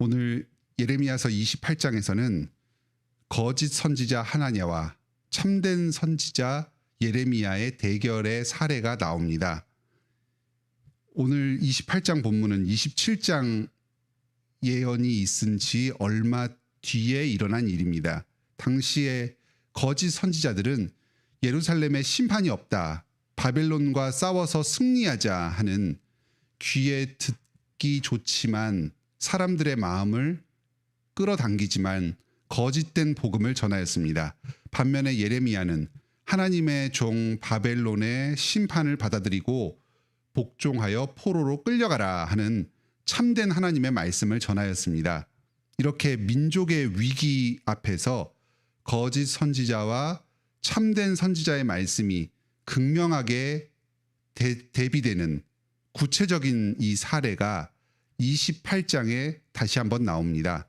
오늘 예레미야서 28장에서는 거짓 선지자 하나냐와 참된 선지자 예레미야의 대결의 사례가 나옵니다. 오늘 28장 본문은 27장 예언이 있은 지 얼마 뒤에 일어난 일입니다. 당시에 거짓 선지자들은 예루살렘에 심판이 없다, 바벨론과 싸워서 승리하자 하는 귀에 듣기 좋지만 사람들의 마음을 끌어당기지만 거짓된 복음을 전하였습니다. 반면에 예레미야는 하나님의 종 바벨론의 심판을 받아들이고 복종하여 포로로 끌려가라 하는 참된 하나님의 말씀을 전하였습니다. 이렇게 민족의 위기 앞에서 거짓 선지자와 참된 선지자의 말씀이 극명하게 대비되는 구체적인 이 사례가 28장에 다시 한번 나옵니다.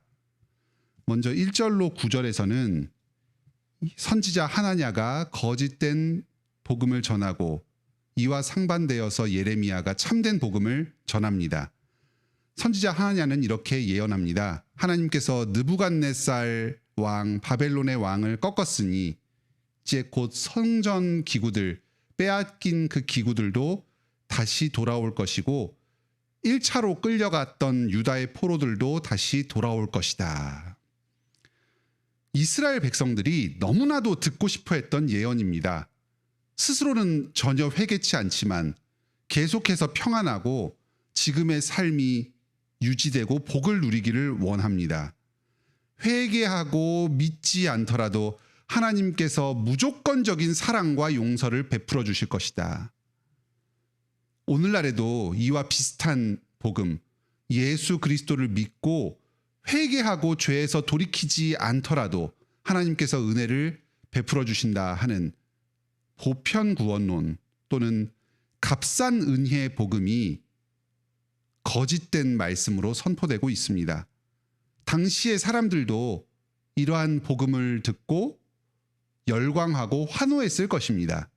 먼저 1절로 9절에서는 선지자 하나냐가 거짓된 복음을 전하고 이와 상반되어서 예레미야가 참된 복음을 전합니다. 선지자 하나냐는 이렇게 예언합니다. 하나님께서 느부갓네살 왕 바벨론의 왕을 꺾었으니 이제 곧 성전 기구들, 빼앗긴 그 기구들도 다시 돌아올 것이고 1차로 끌려갔던 유다의 포로들도 다시 돌아올 것이다. 이스라엘 백성들이 너무나도 듣고 싶어 했던 예언입니다. 스스로는 전혀 회개치 않지만 계속해서 평안하고 지금의 삶이 유지되고 복을 누리기를 원합니다. 회개하고 믿지 않더라도 하나님께서 무조건적인 사랑과 용서를 베풀어 주실 것이다. 오늘날에도 이와 비슷한 복음, 예수 그리스도를 믿고 회개하고 죄에서 돌이키지 않더라도 하나님께서 은혜를 베풀어 주신다 하는 보편 구원론 또는 값싼 은혜의 복음이 거짓된 말씀으로 선포되고 있습니다. 당시의 사람들도 이러한 복음을 듣고 열광하고 환호했을 것입니다.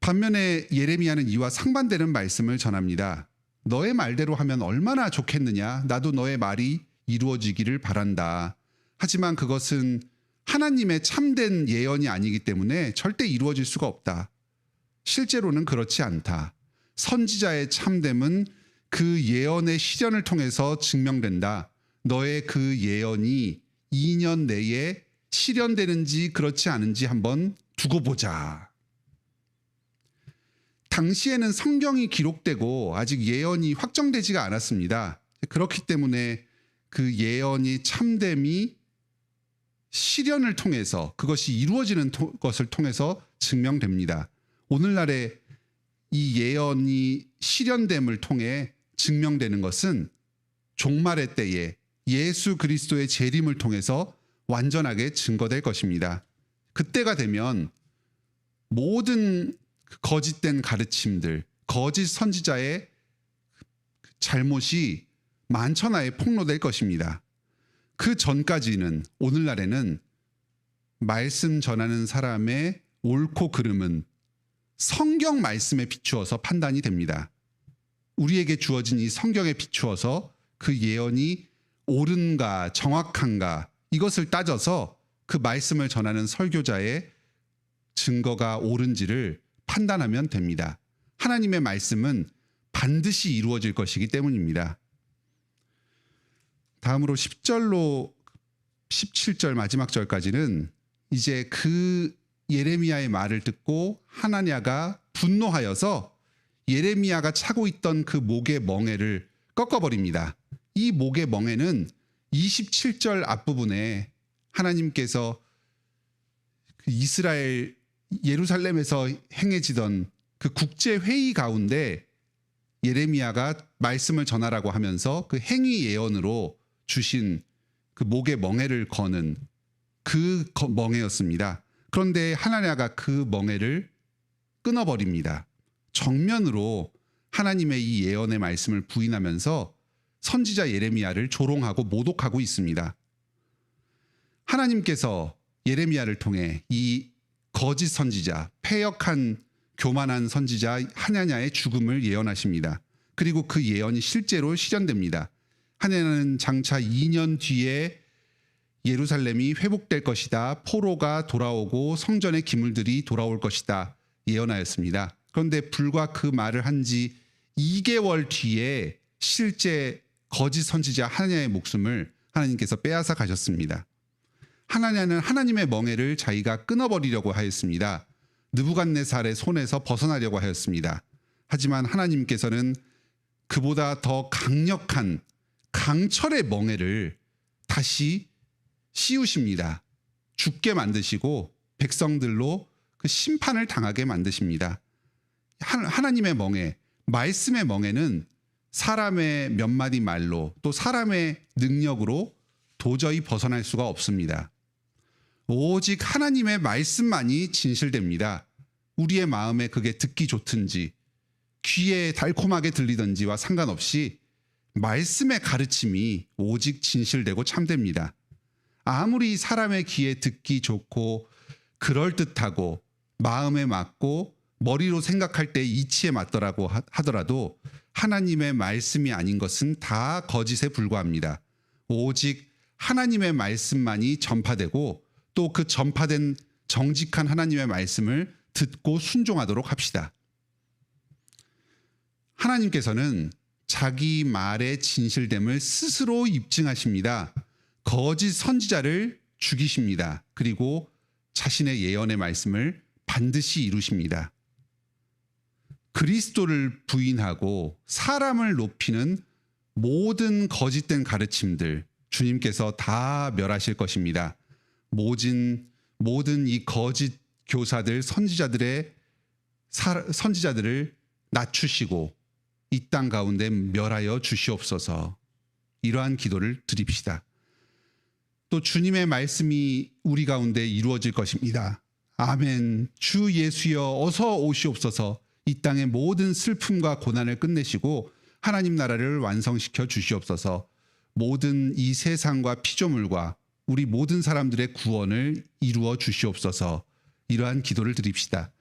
반면에 예레미야는 이와 상반되는 말씀을 전합니다. 너의 말대로 하면 얼마나 좋겠느냐. 나도 너의 말이 이루어지기를 바란다. 하지만 그것은 하나님의 참된 예언이 아니기 때문에 절대 이루어질 수가 없다. 실제로는 그렇지 않다. 선지자의 참됨은 그 예언의 실현을 통해서 증명된다. 너의 그 예언이 2년 내에 실현되는지 그렇지 않은지 한번 두고 보자. 당시에는 성경이 기록되고 아직 예언이 확정되지가 않았습니다. 그렇기 때문에 그 예언이 참됨이 실현을 통해서 그것이 이루어지는 것을 통해서 증명됩니다. 오늘날의 이 예언이 실현됨을 통해 증명되는 것은 종말의 때에 예수 그리스도의 재림을 통해서 완전하게 증거될 것입니다. 그때가 되면 모든 거짓된 가르침들, 거짓 선지자의 잘못이 만천하에 폭로될 것입니다. 그 전까지는 오늘날에는 말씀 전하는 사람의 옳고 그름은 성경 말씀에 비추어서 판단이 됩니다. 우리에게 주어진 이 성경에 비추어서 그 예언이 옳은가 정확한가 이것을 따져서 그 말씀을 전하는 설교자의 증거가 옳은지를 판단하면 됩니다. 하나님의 말씀은 반드시 이루어질 것이기 때문입니다. 다음으로 10절로 17절 마지막 절까지는 이제 그 예레미야의 말을 듣고 하나냐가 분노하여서 예레미야가 차고 있던 그 목의 멍에를 꺾어버립니다. 이 목의 멍에는 27절 앞부분에 하나님께서 이스라엘 예루살렘에서 행해지던 그 국제회의 가운데 예레미야가 말씀을 전하라고 하면서 그 행위 예언으로 주신 그 목의 멍에를 거는 그 멍에였습니다. 그런데 하나냐가 그 멍에를 끊어버립니다. 정면으로 하나님의 이 예언의 말씀을 부인하면서 선지자 예레미야를 조롱하고 모독하고 있습니다. 하나님께서 예레미야를 통해 이 거짓 선지자, 패역한 교만한 선지자 하나냐의 죽음을 예언하십니다. 그리고 그 예언이 실제로 실현됩니다. 하나냐는 장차 2년 뒤에 예루살렘이 회복될 것이다. 포로가 돌아오고 성전의 기물들이 돌아올 것이다. 예언하였습니다. 그런데 불과 그 말을 한 지 2개월 뒤에 실제 거짓 선지자 하나냐의 목숨을 하나님께서 빼앗아 가셨습니다. 하나냐는 하나님의 멍에를 자기가 끊어버리려고 하였습니다. 느부갓네살의 손에서 벗어나려고 하였습니다. 하지만 하나님께서는 그보다 더 강력한 강철의 멍에를 다시 씌우십니다. 죽게 만드시고 백성들로 그 심판을 당하게 만드십니다. 하나님의 멍에, 말씀의 멍에는 사람의 몇 마디 말로 또 사람의 능력으로 도저히 벗어날 수가 없습니다. 오직 하나님의 말씀만이 진실됩니다. 우리의 마음에 그게 듣기 좋든지 귀에 달콤하게 들리든지와 상관없이 말씀의 가르침이 오직 진실되고 참됩니다. 아무리 사람의 귀에 듣기 좋고 그럴듯하고 마음에 맞고 머리로 생각할 때 이치에 맞더라고 하더라도 하나님의 말씀이 아닌 것은 다 거짓에 불과합니다. 오직 하나님의 말씀만이 전파되고 또 그 전파된 정직한 하나님의 말씀을 듣고 순종하도록 합시다. 하나님께서는 자기 말의 진실됨을 스스로 입증하십니다. 거짓 선지자를 죽이십니다. 그리고 자신의 예언의 말씀을 반드시 이루십니다. 그리스도를 부인하고 사람을 높이는 모든 거짓된 가르침들 주님께서 다 멸하실 것입니다. 모든 이 거짓 교사들, 선지자들을 낮추시고 이 땅 가운데 멸하여 주시옵소서. 이러한 기도를 드립시다. 또 주님의 말씀이 우리 가운데 이루어질 것입니다. 아멘. 주 예수여 어서 오시옵소서. 이 땅의 모든 슬픔과 고난을 끝내시고 하나님 나라를 완성시켜 주시옵소서. 모든 이 세상과 피조물과 우리 모든 사람들의 구원을 이루어 주시옵소서. 이러한 기도를 드립시다.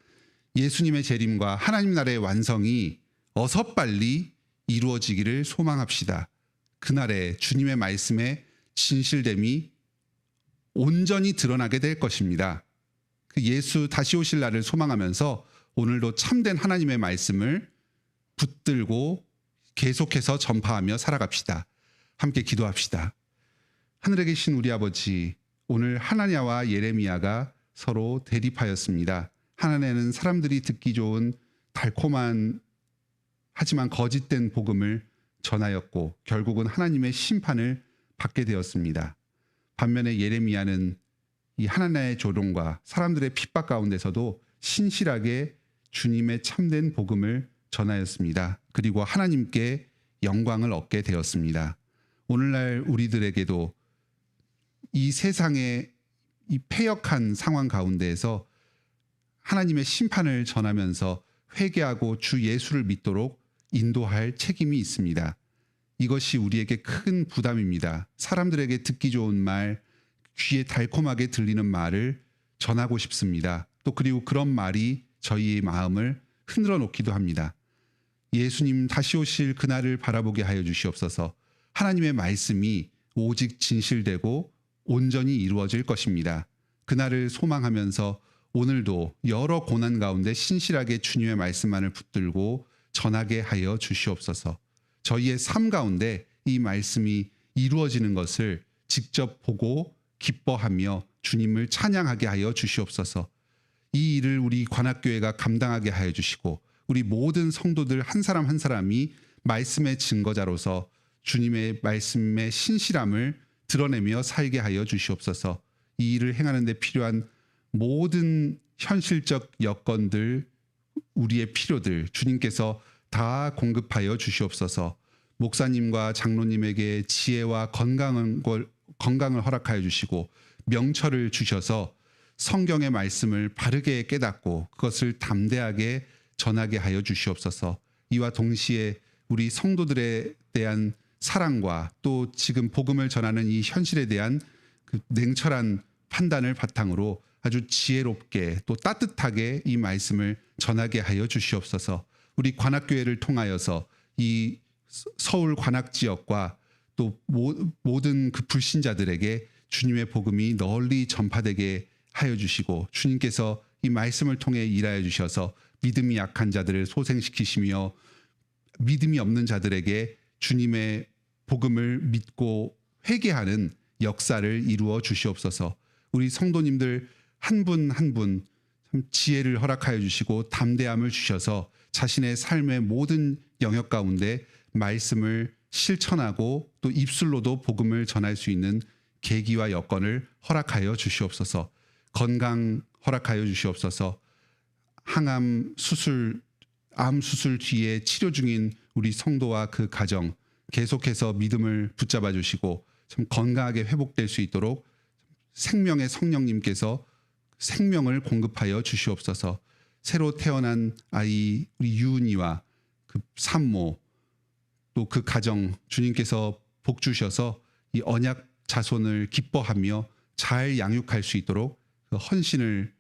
예수님의 재림과 하나님 나라의 완성이 어서 빨리 이루어지기를 소망합시다. 그날에 주님의 말씀의 진실됨이 온전히 드러나게 될 것입니다. 그 예수 다시 오실 날을 소망하면서 오늘도 참된 하나님의 말씀을 붙들고 계속해서 전파하며 살아갑시다. 함께 기도합시다. 하늘에 계신 우리 아버지, 오늘 하나냐와 예레미야가 서로 대립하였습니다. 하나냐는 사람들이 듣기 좋은 달콤한 하지만 거짓된 복음을 전하였고 결국은 하나님의 심판을 받게 되었습니다. 반면에 예레미야는 이 하나냐의 조롱과 사람들의 핍박 가운데서도 신실하게 주님의 참된 복음을 전하였습니다. 그리고 하나님께 영광을 얻게 되었습니다. 오늘날 우리들에게도 이 세상의 이 패역한 상황 가운데에서 하나님의 심판을 전하면서 회개하고 주 예수를 믿도록 인도할 책임이 있습니다. 이것이 우리에게 큰 부담입니다. 사람들에게 듣기 좋은 말, 귀에 달콤하게 들리는 말을 전하고 싶습니다. 또 그리고 그런 말이 저희의 마음을 흔들어 놓기도 합니다. 예수님 다시 오실 그날을 바라보게 하여 주시옵소서. 하나님의 말씀이 오직 진실되고 온전히 이루어질 것입니다. 그날을 소망하면서 오늘도 여러 고난 가운데 신실하게 주님의 말씀만을 붙들고 전하게 하여 주시옵소서. 저희의 삶 가운데 이 말씀이 이루어지는 것을 직접 보고 기뻐하며 주님을 찬양하게 하여 주시옵소서. 이 일을 우리 관악교회가 감당하게 하여 주시고 우리 모든 성도들 한 사람 한 사람이 말씀의 증거자로서 주님의 말씀의 신실함을 드러내며 살게 하여 주시옵소서. 이 일을 행하는 데 필요한 모든 현실적 여건들, 우리의 필요들 주님께서 다 공급하여 주시옵소서. 목사님과 장로님에게 지혜와 건강을 허락하여 주시고 명철을 주셔서 성경의 말씀을 바르게 깨닫고 그것을 담대하게 전하게 하여 주시옵소서. 이와 동시에 우리 성도들에 대한 사랑과 또 지금 복음을 전하는 이 현실에 대한 그 냉철한 판단을 바탕으로 아주 지혜롭게 또 따뜻하게 이 말씀을 전하게 하여 주시옵소서. 우리 관악교회를 통하여서 이 서울 관악 지역과 또 모든 그 불신자들에게 주님의 복음이 널리 전파되게 하여 주시고, 주님께서 이 말씀을 통해 일하여 주셔서 믿음이 약한 자들을 소생시키시며 믿음이 없는 자들에게 주님의 복음을 믿고 회개하는 역사를 이루어 주시옵소서. 우리 성도님들 한 분 한 분 지혜를 허락하여 주시고 담대함을 주셔서 자신의 삶의 모든 영역 가운데 말씀을 실천하고 또 입술로도 복음을 전할 수 있는 계기와 여건을 허락하여 주시옵소서. 건강 허락하여 주시옵소서. 항암 수술, 암 수술 뒤에 치료 중인 우리 성도와 그 가정 계속해서 믿음을 붙잡아 주시고 참 건강하게 회복될 수 있도록 생명의 성령님께서 생명을 공급하여 주시옵소서. 새로 태어난 아이 우리 유은이와 그 산모 또 그 가정 주님께서 복 주셔서 이 언약 자손을 기뻐하며 잘 양육할 수 있도록 그 헌신을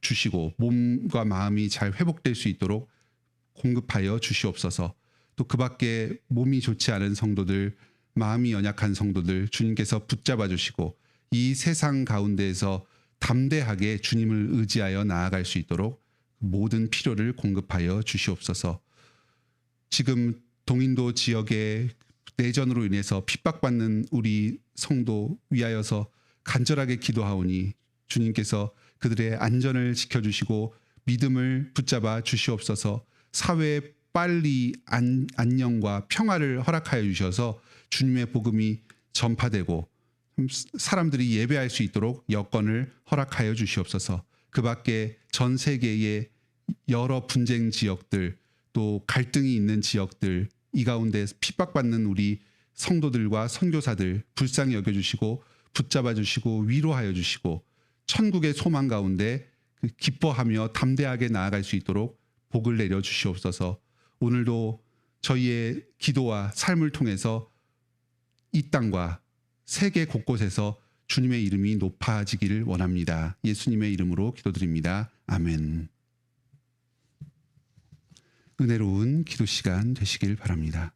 주시고 몸과 마음이 잘 회복될 수 있도록 공급하여 주시옵소서. 또 그 밖에 몸이 좋지 않은 성도들, 마음이 연약한 성도들 주님께서 붙잡아 주시고 이 세상 가운데에서 담대하게 주님을 의지하여 나아갈 수 있도록 모든 필요를 공급하여 주시옵소서. 지금 동인도 지역의 내전으로 인해서 핍박받는 우리 성도 위하여서 간절하게 기도하오니 주님께서 그들의 안전을 지켜주시고 믿음을 붙잡아 주시옵소서. 사회에 빨리 안녕과 평화를 허락하여 주셔서 주님의 복음이 전파되고 사람들이 예배할 수 있도록 여건을 허락하여 주시옵소서. 그 밖에 전 세계의 여러 분쟁 지역들 또 갈등이 있는 지역들 이 가운데 핍박받는 우리 성도들과 선교사들 불쌍히 여겨주시고 붙잡아 주시고 위로하여 주시고 천국의 소망 가운데 기뻐하며 담대하게 나아갈 수 있도록 복을 내려 주시옵소서. 오늘도 저희의 기도와 삶을 통해서 이 땅과 세계 곳곳에서 주님의 이름이 높아지기를 원합니다. 예수님의 이름으로 기도드립니다. 아멘. 은혜로운 기도 시간 되시길 바랍니다.